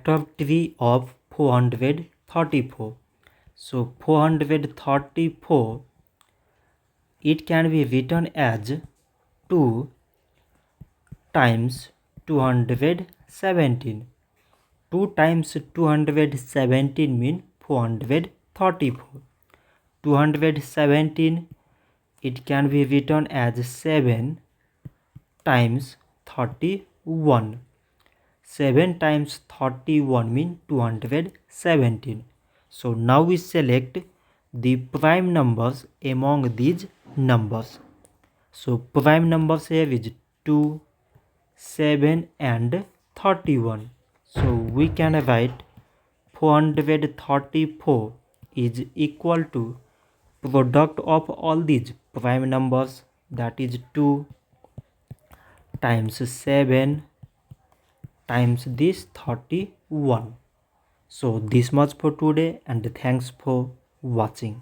tree of 434. So 434, it can be written as 2 times 217. 2 times 217 mean 434. 217, it can be written as 7 times 31. 7 times 31 mean 217. So now we select the prime numbers among these numbers. So prime numbers here is 2, 7 and 31. So we can write 434 is equal to product of all these prime numbers, that is 2 times 7 times this 31. So this much for today, and thanks for watching.